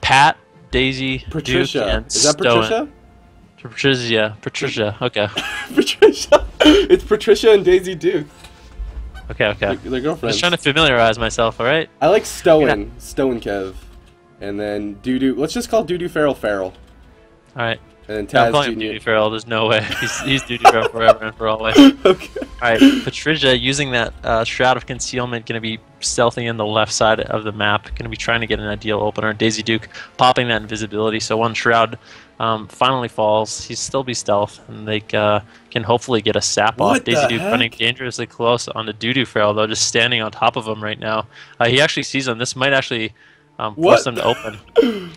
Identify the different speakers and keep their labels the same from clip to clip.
Speaker 1: Pat, Daisy,
Speaker 2: Patricia.
Speaker 1: Duke, and
Speaker 2: Is that Patricia?
Speaker 1: Patricia. Okay.
Speaker 2: Patricia. It's Patricia and Daisyduke.
Speaker 1: Okay.
Speaker 2: They're girlfriends.
Speaker 1: Just trying to familiarize myself. All right.
Speaker 2: I like Stoinkenøv, and then Let's just call Duduferalul.
Speaker 1: All right.
Speaker 2: And then
Speaker 1: No,
Speaker 2: Taz
Speaker 1: I'm calling him
Speaker 2: Jr.
Speaker 1: Duduferal. There's no way. He's Duduferal forever and for always.
Speaker 2: Okay.
Speaker 1: Alright, Patricia using that Shroud of Concealment, going to be stealthy in the left side of the map, going to be trying to get an ideal opener. Daisyduke popping that invisibility, so one Shroud finally falls. He'll still be stealth, and they can hopefully get a sap off. Daisyduke running dangerously close on the Duduferal, though, just standing on top of him right now. He actually sees him. This might actually force them to open.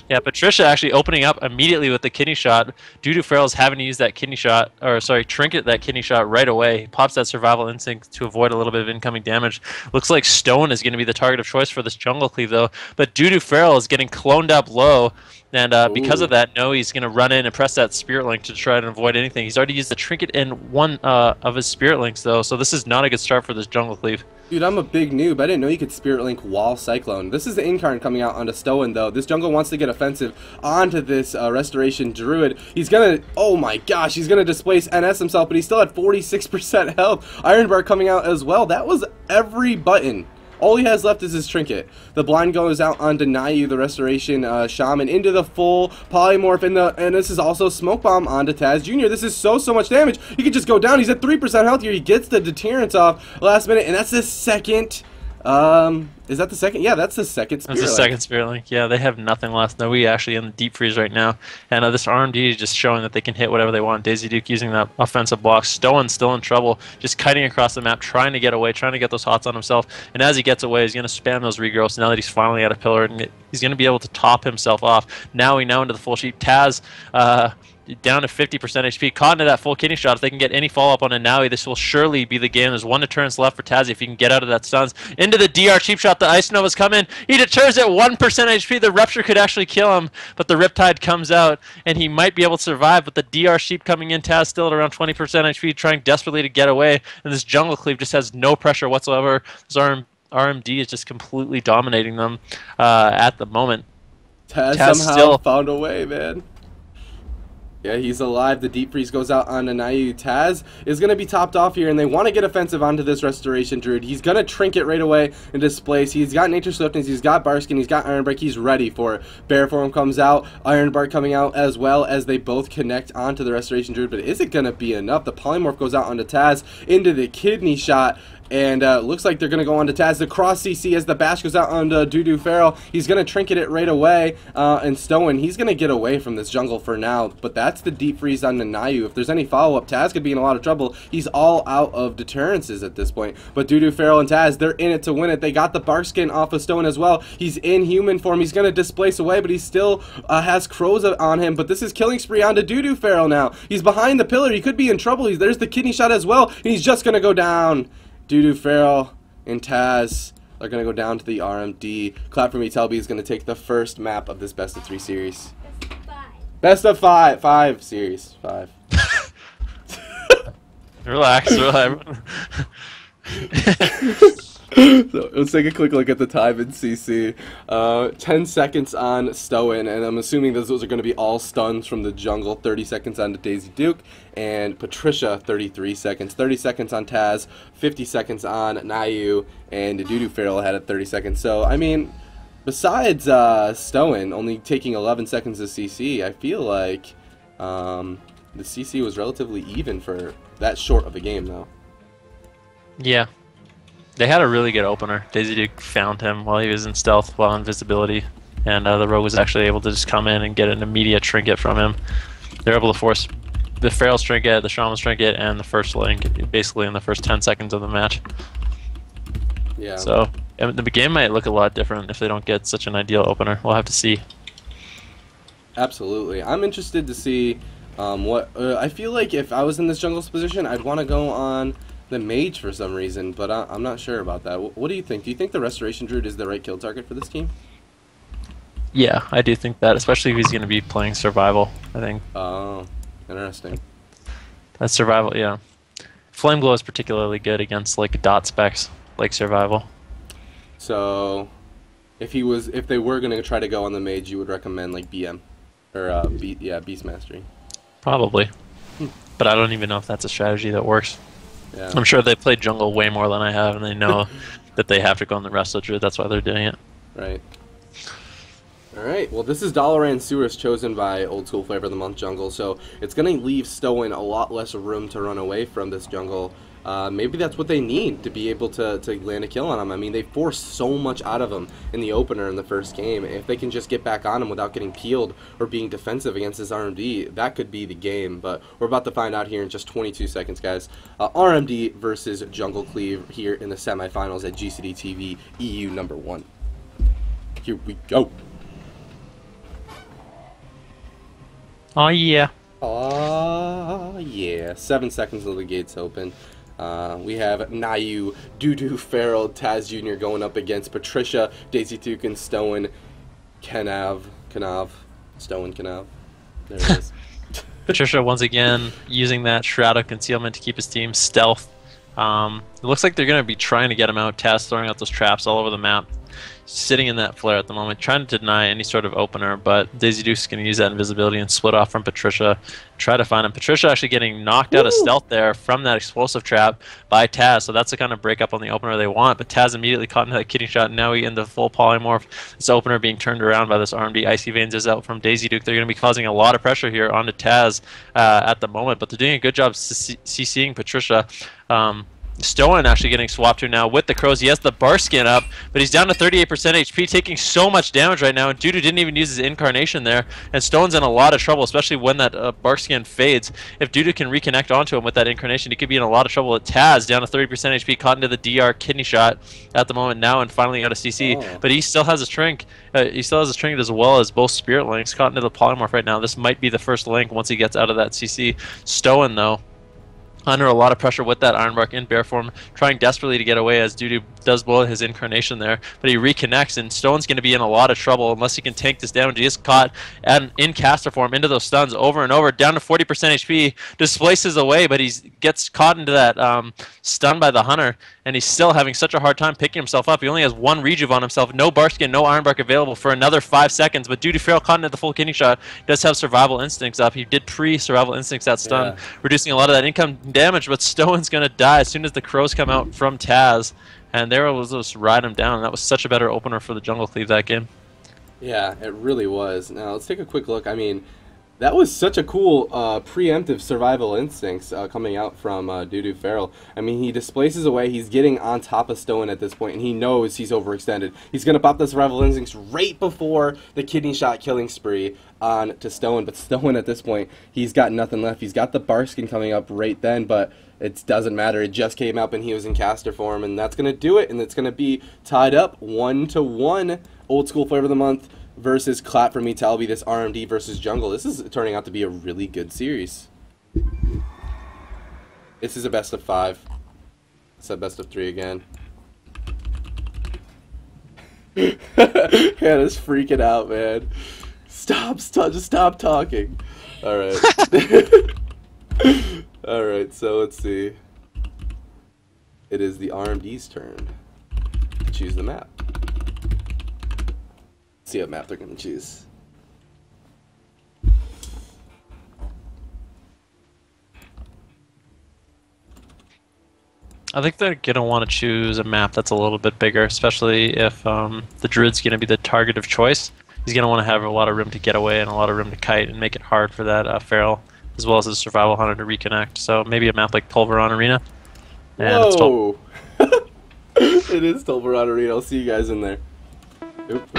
Speaker 1: Yeah, Patricia actually opening up immediately with the kidney shot. Duduferal's having to use that kidney shot, or sorry, trinket that kidney shot right away. He pops that survival instinct to avoid a little bit of incoming damage. Looks like Stone is going to be the target of choice for this jungle cleave though, but Duduferal is getting cloned up low. And because of that, he's going to run in and press that Spirit Link to try to avoid anything. He's already used the trinket in one of his Spirit Links, though, so this is not a good start for this jungle cleave.
Speaker 2: Dude, I'm a big noob. I didn't know you could Spirit Link while Cyclone. This is the Incarn coming out onto Stoen, though. This jungle wants to get offensive onto this Restoration Druid. He's going to, oh my gosh, he's going to displace NS himself, but he still had 46% health. Ironbark coming out as well. That was every button. All he has left is his trinket. The blind goes out on Deny the Restoration Shaman into the full polymorph, and this is also Smoke Bomb onto Tåzjr Jr. This is so much damage. He could just go down. He's at 3% health here. He gets the deterrence off last minute, and that's the second. Is that the second? Yeah, that's the second Spirit Link.
Speaker 1: That's the second Spirit Link. Yeah, they have nothing left. No, we actually in the deep freeze right now. And this RMD is just showing that they can hit whatever they want. Daisyduke using that offensive block. Stoen's still in trouble, just kiting across the map, trying to get away, trying to get those hots on himself. And as he gets away, he's going to spam those regrowths now that he's finally at a pillar. And he's going to be able to top himself off. Now into the full sheep. Taz, down to 50% HP, caught into that full kidney shot. If they can get any follow-up on a Naui, this will surely be the game. There's one deterrence left for Taz if he can get out of that stuns. Into the DR cheap shot, the Ice Nova's come in. He deters at 1% HP. The Rupture could actually kill him, but the Riptide comes out, and he might be able to survive, but the DR sheep coming in, Taz still at around 20% HP, trying desperately to get away, and this jungle cleave just has no pressure whatsoever. This RMD is just completely dominating them at the moment.
Speaker 2: Taz somehow still found a way, man. Yeah, he's alive. The deep freeze goes out on Anayu. Taz is going to be topped off here, and they want to get offensive onto this Restoration Druid. He's going to trinket right away and displace. He's got Nature Swiftness, he's got Barskin, he's got Ironbark. He's ready for it. Bear Form comes out, Ironbark coming out as well as they both connect onto the Restoration Druid. But is it going to be enough? The Polymorph goes out onto Taz into the kidney shot. And looks like they're going to go on to Taz. The cross CC as the bash goes out onto Duduferal. He's going to trinket it right away. And Stoen, he's going to get away from this jungle for now. But that's the deep freeze on Nanayu. If there's any follow-up, Taz could be in a lot of trouble. He's all out of deterrences at this point. But Duduferal and Taz, they're in it to win it. They got the bark skin off of Stoen as well. He's in human form. He's going to displace away, but he still has crows on him. But this is killing spree onto Duduferal now. He's behind the pillar. He could be in trouble. There's the kidney shot as well. And he's just going to go down. Duduferal and Taz are going to go down to the RMD. Clap For Me Talby is going to take the first map of this best of 3 series. Best of 5. 5 series. 5.
Speaker 1: Relax.
Speaker 2: So let's take a quick look at the time in CC. 10 seconds on Stoen, and I'm assuming those are going to be all stuns from the jungle. 30 seconds on Daisyduke, and Patricia, 33 seconds. 30 seconds on Taz, 50 seconds on Nayu, and Duduferal had at 30 seconds. So, I mean, besides Stoen only taking 11 seconds of CC, I feel like the CC was relatively even for that short of a game, though.
Speaker 1: Yeah. They had a really good opener. Daisyduke found him while he was in stealth, while invisibility, and the rogue was actually able to just come in and get an immediate trinket from him. They're able to force the Feral's trinket, the Shaman's trinket, and the first link basically in the first 10 seconds of the match.
Speaker 2: Yeah.
Speaker 1: So the game might look a lot different if they don't get such an ideal opener. We'll have to see.
Speaker 2: Absolutely. I'm interested to see what... I feel like if I was in this jungle's position, I'd want to go on the Mage for some reason, but I'm not sure about that. What do you think? Do you think the Restoration Druid is the right kill target for this team?
Speaker 1: Yeah, I do think that, especially if he's going to be playing survival, I think.
Speaker 2: Oh, interesting.
Speaker 1: That's survival, yeah. Flame Glow is particularly good against like dot specs, like survival.
Speaker 2: So, if they were gonna try to go on the Mage, you would recommend like BM or Beast Mastery.
Speaker 1: Probably, but I don't even know if that's a strategy that works.
Speaker 2: Yeah.
Speaker 1: I'm sure they played jungle way more than I have, and they know that they have to go on the Resto Druid. That's why they're doing it.
Speaker 2: Right. All right. Well, this is Dalaran Suris, chosen by Old School Flavor of the Month jungle, so it's gonna leave Stoin a lot less room to run away from this jungle. Maybe that's what they need to be able to land a kill on him. I mean, they forced so much out of him in the opener in the first game. If they can just get back on him without getting peeled or being defensive against his RMD, that could be the game. But we're about to find out here in just 22 seconds, guys. RMD versus Jungle Cleave here in the semifinals at GCD TV EU #1. Here we go.
Speaker 1: Oh yeah.
Speaker 2: Oh yeah. 7 seconds until the gates open. We have Nayu, Duduferalul, Tåzjr Jr. going up against Patricia, Daisyduke, and Stoinkenøv. Stoinkenøv. There it is.
Speaker 1: Patricia once again using that Shroud of Concealment to keep his team stealth. It looks like they're going to be trying to get him out. Taz throwing out those traps all over the map. Sitting in that flare at the moment, trying to deny any sort of opener, but Daisyduke's going to use that invisibility and split off from Patricia, try to find him. Patricia actually getting knocked out of stealth there from that explosive trap by Taz, so that's the kind of breakup on the opener they want, but Taz immediately caught into that kitty shot, and now he in the full polymorph. This opener being turned around by this RMD. Icy Veins is out from Daisyduke. They're going to be causing a lot of pressure here onto Taz at the moment, but they're doing a good job CCing Patricia. Stoin actually getting swapped to now with the crows. He has the bar skin up, but he's down to 38% HP, taking so much damage right now, and Dudu didn't even use his incarnation there, and Stone's in a lot of trouble, especially when that bar skin fades. If Dudu can reconnect onto him with that incarnation, he could be in a lot of trouble. With Taz down to 30% HP, caught into the DR kidney shot at the moment now, and finally got a CC, but he still has a trinket. He still has a trinket as well as both spirit links, caught into the polymorph right now. This might be the first link once he gets out of that CC. Stoin, though, under a lot of pressure with that Ironbark in bear form, trying desperately to get away as Dudu does blow his incarnation there, but he reconnects, and Stone's going to be in a lot of trouble unless he can tank this damage. He is caught in caster form into those stuns over and over, down to 40% HP, displaces away, but he gets caught into that stun by the Hunter, and he's still having such a hard time picking himself up. He only has one rejuve on himself, no Barskin, no Ironbark available for another 5 seconds, but Duduferalul caught into the full kidney shot, does have survival instincts up. He did pre-survival instincts that stun, reducing a lot of that income damage, but Stone's going to die as soon as the crows come out from Taz, and there was just ride him down. That was such a better opener for the Jungle Cleave that game.
Speaker 2: Yeah, it really was. Now, let's take a quick look. I mean, that was such a cool preemptive survival instincts coming out from Duduferalul. I mean, he displaces away. He's getting on top of Stoin at this point, and he knows he's overextended. He's going to pop the survival instincts right before the kidney shot killing spree on to Stoin. But Stoin at this point, he's got nothing left. He's got the Barskin coming up right then, but it doesn't matter. It just came up, and he was in caster form, and that's going to do it. And it's going to be tied up 1-1. Old School Flavor of the Month versus For Me Talby, this RMD versus Jungle. This is turning out to be a really good series. This is a best of 5. It's a best of 3 again. Hannah's freaking out, man. Just stop talking. Alright. Alright, so let's see. It is the RMD's turn to choose the map. See what map they're going to choose.
Speaker 1: I think they're going to want to choose a map that's a little bit bigger, especially if the Druid's going to be the target of choice. He's going to want to have a lot of room to get away and a lot of room to kite and make it hard for that Feral, as well as his Survival Hunter to reconnect. So maybe a map like Tålvåran Arena. And
Speaker 2: whoa! It is Tålvåran Arena. I'll see you guys in there. Oop.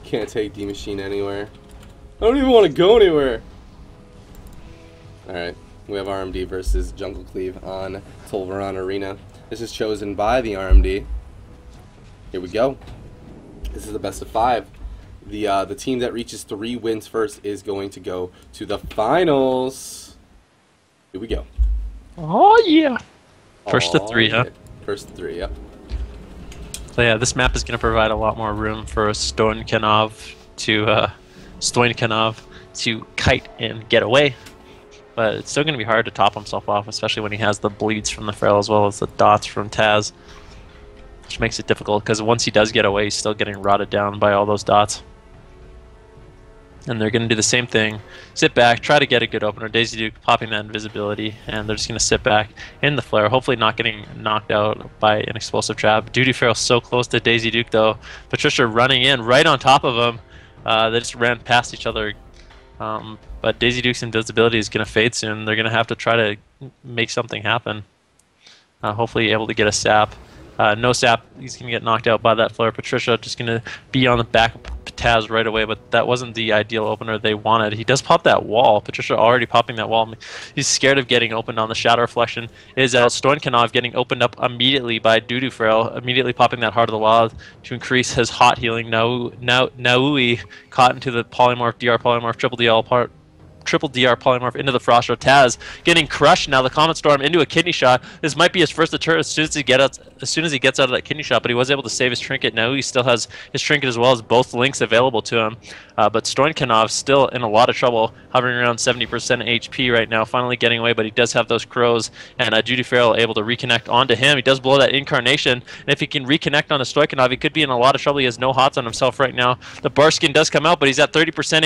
Speaker 2: Can't take Dmachine anywhere. I don't even want to go anywhere. Alright, we have RMD versus Jungle Cleave on Tålvåran Arena. This is chosen by the RMD. Here we go. This is the best of 5. The team that reaches 3 wins first is going to go to the finals. Here we go.
Speaker 1: Oh yeah. First to 3, huh?
Speaker 2: First to 3, yep.
Speaker 1: So yeah, this map is going to provide a lot more room for Stoinkenøv to kite and get away. But it's still going to be hard to top himself off, especially when he has the bleeds from the Feral as well as the dots from Tåzjr, which makes it difficult because once he does get away, he's still getting rotted down by all those dots. And they're going to do the same thing. Sit back, try to get a good opener. Daisyduke popping that invisibility, and they're just going to sit back in the flare, hopefully not getting knocked out by an explosive trap. Duduferalul so close to Daisyduke though. Tåzjr running in right on top of him. They just ran past each other. But Daisyduke's invisibility is going to fade soon. They're going to have to try to make something happen. Hopefully able to get a sap. No sap, he's going to get knocked out by that flare. Tåzjr just going to be on the back of Tåzjr right away, but that wasn't the ideal opener they wanted. He does pop that wall. Tåzjr already popping that wall. He's scared of getting opened on the Shadow Reflection. Is Stoinkenøv getting opened up immediately by Duduferalul, immediately popping that Heart of the Wild to increase his hot healing. Naui caught into the polymorph, DR polymorph, triple DR polymorph into the Frost. Tåzjr getting crushed now. The Comet Storm into a kidney shot. This might be his first deter as soon as he gets out of that kidney shot, but he was able to save his trinket. Now he still has his trinket as well as both links available to him. But Stoinkenøv still in a lot of trouble, hovering around 70% HP right now, finally getting away, but he does have those crows, and Duduferalul able to reconnect onto him. He does blow that incarnation, and if he can reconnect onto Stoinkenøv, he could be in a lot of trouble. He has no hots on himself right now. The Barskin does come out, but he's at 30%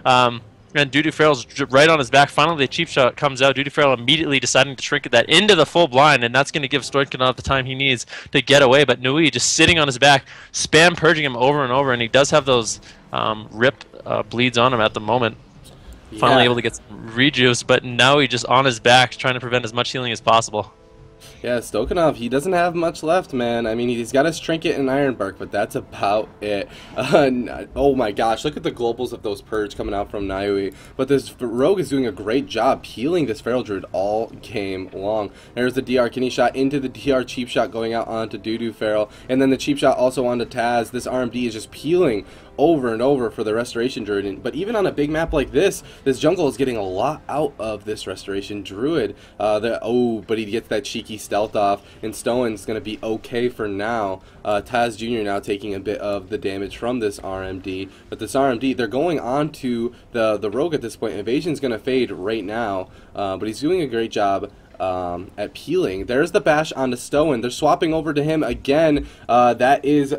Speaker 1: HP. And Duduferalul's right on his back. Finally, the cheap shot comes out. Duduferalul immediately deciding to trinket that into the full blind, and that's going to give Stoinkenøv the time he needs to get away. But Nui just sitting on his back, spam purging him over and over, and he does have those ripped bleeds on him at the moment. Yeah. Finally able to get some rejuice, but now he just on his back, trying to prevent as much healing as possible.
Speaker 2: Yeah, Stoinkenøv, he doesn't have much left, man. I mean, he's got his trinket and Ironbark, but that's about it. Oh my gosh, look at the globals of those purge coming out from Naui. But this rogue is doing a great job healing this Feral Druid all game long. There's the DR kidney shot into the DR cheap shot going out onto Duduferalul, and then the cheap shot also onto Tåzjr. This RMD is just peeling over and over for the Restoration Druid. But even on a big map like this jungle is getting a lot out of this Restoration Druid. But he gets that cheeky stealth off, and Stone's going to be okay for now. Tåzjr Jr. now taking a bit of the damage from this RMD. But this RMD, they're going on to the rogue at this point. Evasion's going to fade right now, but he's doing a great job at peeling. There's the bash onto Stoin. They're swapping over to him again. That is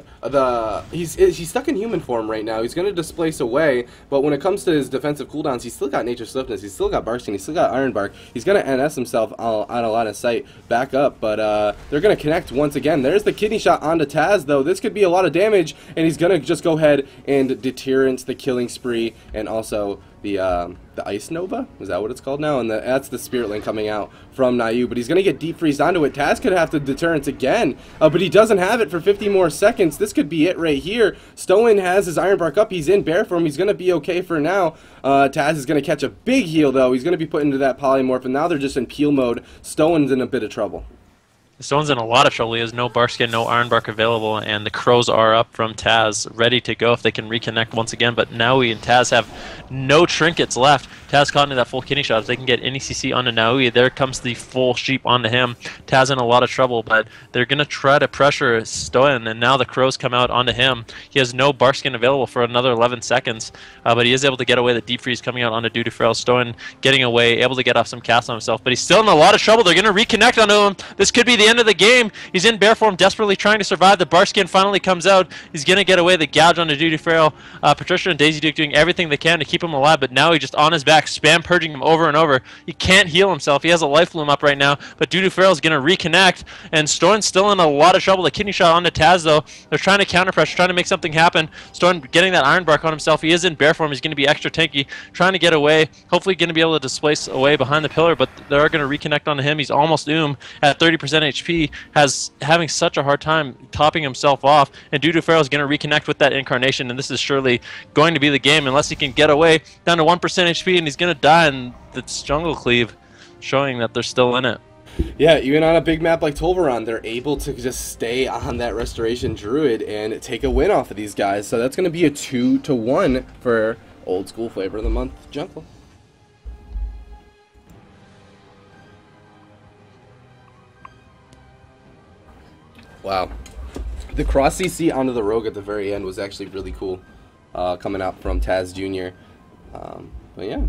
Speaker 2: he's stuck in human form right now. He's going to displace away, but when it comes to his defensive cooldowns, he's still got Nature Swiftness. He's still got Barkskin. He's still got Ironbark. He's going to NS himself on a line of sight back up, but they're going to connect once again. There's the kidney shot onto Tåzjr, though. This could be a lot of damage, and he's going to just go ahead and deterrence the killing spree, and also the Ice Nova? Is that what it's called now? And that's the Spirit Link coming out from Nayu, but he's going to get deep freezed onto it. Tåzjr could have to deterrence again, but he doesn't have it for 50 more seconds. This could be it right here. Stoin has his Ironbark up. He's in bear form. He's going to be okay for now. Tåzjr is going to catch a big heal, though. He's going to be put into that polymorph, and now they're just in peel mode. Stoin's in a bit of trouble.
Speaker 1: Stone's in a lot of trouble. He has no Barskin, no Ironbark available, and the crows are up from Tåzjr, ready to go if they can reconnect once again. But Naui and Tåzjr have no trinkets left. Tåzjr caught into that full kidney shot. If they can get any CC onto Naui, there comes the full sheep onto him. Tåzjr in a lot of trouble, but they're going to try to pressure Stoin, and now the crows come out onto him. He has no Barskin available for another 11 seconds, but he is able to get away. The deep freeze coming out onto Duduferalul. Stoin getting away, able to get off some cast on himself, but he's still in a lot of trouble. They're going to reconnect onto him. This could be the end of the game. He's in bear form, desperately trying to survive. The Barskin finally comes out. He's going to get away. The gouge onto Duduferalul. Tåzjr and Daisyduke doing everything they can to keep him alive, but now he's just on his back, spam purging him over and over. He can't heal himself. He has a life loom up right now, but Duduferalul is going to reconnect, and Stoin's still in a lot of trouble. The kidney shot onto Tåzjr, though. They're trying to counter pressure, trying to make something happen. Stoin getting that Ironbark on himself. He is in bear form. He's going to be extra tanky, trying to get away. Hopefully going to be able to displace away behind the pillar, but they're going to reconnect onto him. He's almost at 30% HP, having such a hard time topping himself off, and Duduferalul is going to reconnect with that incarnation, and this is surely going to be the game unless he can get away down to 1% HP, and he's going to die in this jungle cleave, showing that they're still in it.
Speaker 2: Yeah, even on a big map like Tåzjr, they're able to just stay on that Restoration Druid and take a win off of these guys, so that's going to be a 2-1 for Old School Flavor of the Month Jungle. Wow. The cross CC onto the Rogue at the very end was actually really cool, coming out from Tåzjr Jr. But yeah.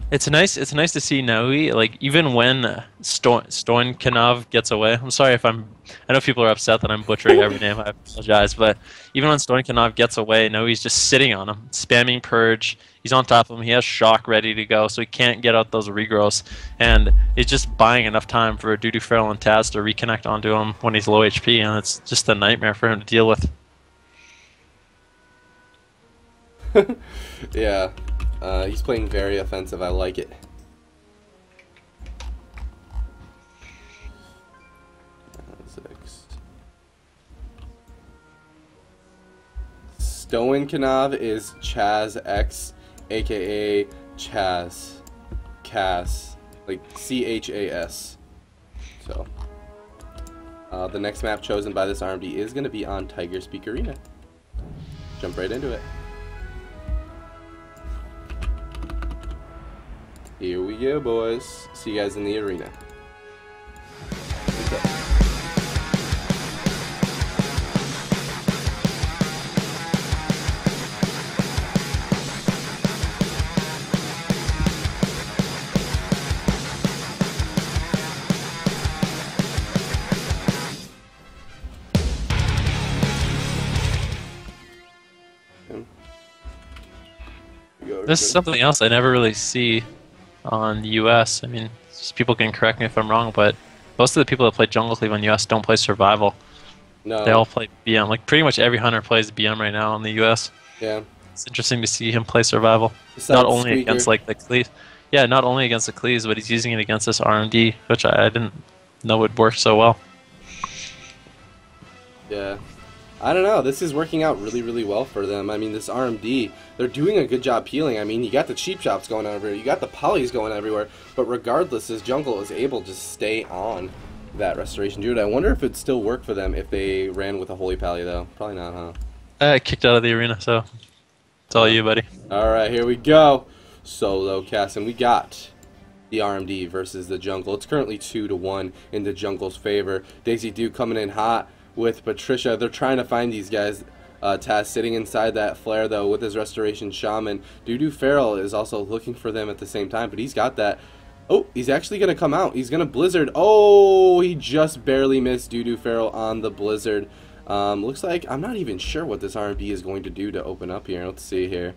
Speaker 1: It's nice to see Naui, like, even when Stoinkenøv gets away. I'm sorry if I know people are upset that I'm butchering every name, I apologize, but even when Stoinkenøv gets away, Naui's just sitting on him, spamming Purge, he's on top of him, he has Shock ready to go, so he can't get out those regrowths, and he's just buying enough time for Duduferalul and Taz to reconnect onto him when he's low HP, and it's just a nightmare for him to deal with.
Speaker 2: Yeah. He's playing very offensive. I like it. Stoinkenøv is Chaz X, aka Chaz, like C-H-A-S. So, the next map chosen by this RMD is going to be on Tiger Speak Arena. Jump right into it. Here we go, boys. See you guys in the arena.
Speaker 1: This is something else I never really see on the US. I mean, just people can correct me if I'm wrong, but most of the people that play Jungle Cleave on US don't play Survival.
Speaker 2: No.
Speaker 1: They all play BM. Like, pretty much every hunter plays BM right now in the US.
Speaker 2: Yeah.
Speaker 1: It's interesting to see him play Survival.
Speaker 2: Besides
Speaker 1: not only
Speaker 2: Squeaker.
Speaker 1: against, like, the Cleave. Yeah, not only against the Cleaves, but he's using it against this RMD, which I didn't know would work so well.
Speaker 2: Yeah. I don't know. This is working out really, really well for them. I mean, this RMD, they're doing a good job peeling. I mean, you got the cheap shops going everywhere. You got the polys going everywhere. But regardless, this jungle is able to stay on that Restoration Druid. I wonder if it'd still work for them if they ran with a Holy Pally, though. Probably not, huh?
Speaker 1: I kicked out of the arena, so it's all you, buddy.
Speaker 2: All right, here we go. Solo cast, and we got the RMD versus the jungle. It's currently 2-1 in the jungle's favor. Daisyduke coming in hot with Patricia. They're trying to find these guys. Taz sitting inside that flare, though, with his Restoration Shaman. Duduferalul is also looking for them at the same time, but he's got that. Oh, he's actually going to come out. He's going to Blizzard. Oh, he just barely missed Duduferalul on the Blizzard. Looks like, I'm not even sure what this RMD is going to do to open up here. Let's see here.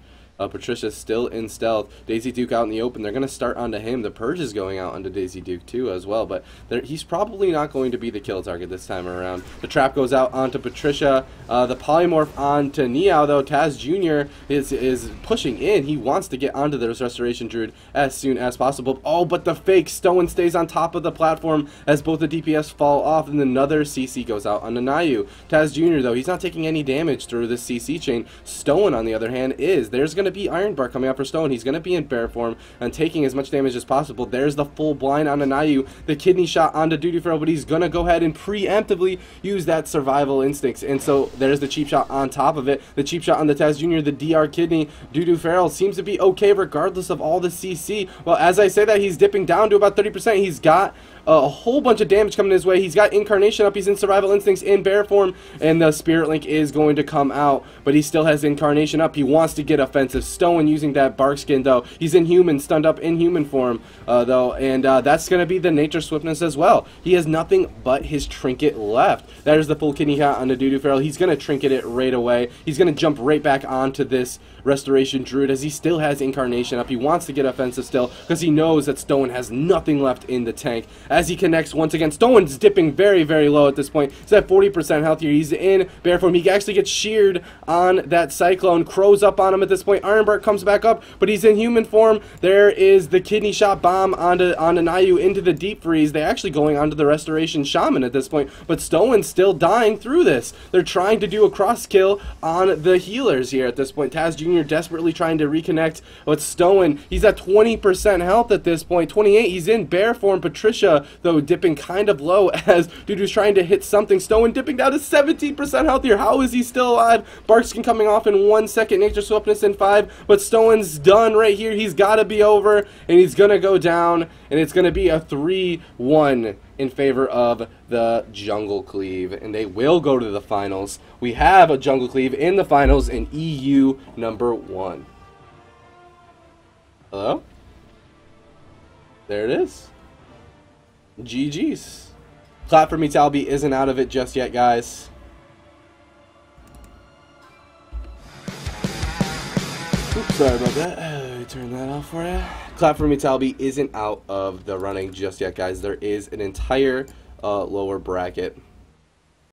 Speaker 2: Patricia's still in stealth. Daisyduke out in the open. They're going to start onto him. The Purge is going out onto Daisyduke too as well, but he's probably not going to be the kill target this time around. The trap goes out onto Patricia. The polymorph onto Niao, though. Taz Jr. is pushing in. He wants to get onto this Restoration Druid as soon as possible. Oh, but the fake Stone stays on top of the platform as both the DPS fall off, and another CC goes out onto Nayu. Taz Jr., though, he's not taking any damage through this CC chain. Stone, on the other hand, is. There's going to be Iron Bar coming out for Stone. He's going to be in bear form and taking as much damage as possible. There's the full blind on Nayu, the kidney shot onto Duduferalul, but he's going to go ahead and preemptively use that survival instincts. And so there's the cheap shot on top of it. The cheap shot on the Taz Jr., the DR kidney. Duduferalul seems to be okay regardless of all the CC. Well, as I say that, he's dipping down to about 30%. He's got a whole bunch of damage coming his way. He's got Incarnation up. He's in Survival Instincts in bear form, and the Spirit Link is going to come out, but he still has Incarnation up. He wants to get offensive. Stone using that bark skin, though. He's inhuman, stunned up in human form, though, and that's going to be the Nature Swiftness as well. He has nothing but his Trinket left. There's the full kidney shot on the Duduferalul. He's going to Trinket it right away. He's going to jump right back onto this Restoration Druid as he still has Incarnation up. He wants to get offensive still because he knows that Stone has nothing left in the tank. As he connects once again, Stone's dipping very, very low at this point. He's at 40% health here. He's in bear form. He actually gets sheared on that Cyclone. Crows up on him at this point. Ironbark comes back up, but he's in human form. There is the kidney shot bomb onto Nayu into the deep freeze. They're actually going onto the Restoration Shaman at this point, but Stone's still dying through this. They're trying to do a cross kill on the healers here at this point. Taz Jr. desperately trying to reconnect with Stone. He's at 20% health at this point. 28. He's in bear form. Patricia, though, dipping kind of low as Dudu's trying to hit something. Stone dipping down to 17% health here. How is he still alive? Barkskin coming off in 1 second. Nature Swiftness in 5, but Stone's done right here. He's got to be over, and he's going to go down, and it's going to be a 3-1 in favor of the Jungle Cleave, and they will go to the finals. We have a Jungle Cleave in the finals in EU #1. Hello? There it is. GG's. Clap for Me Talby isn't out of it just yet, guys. Oops, sorry about that. Let me turn that off for you. Clap for Me Talby isn't out of the running just yet, guys. There is an entire lower bracket.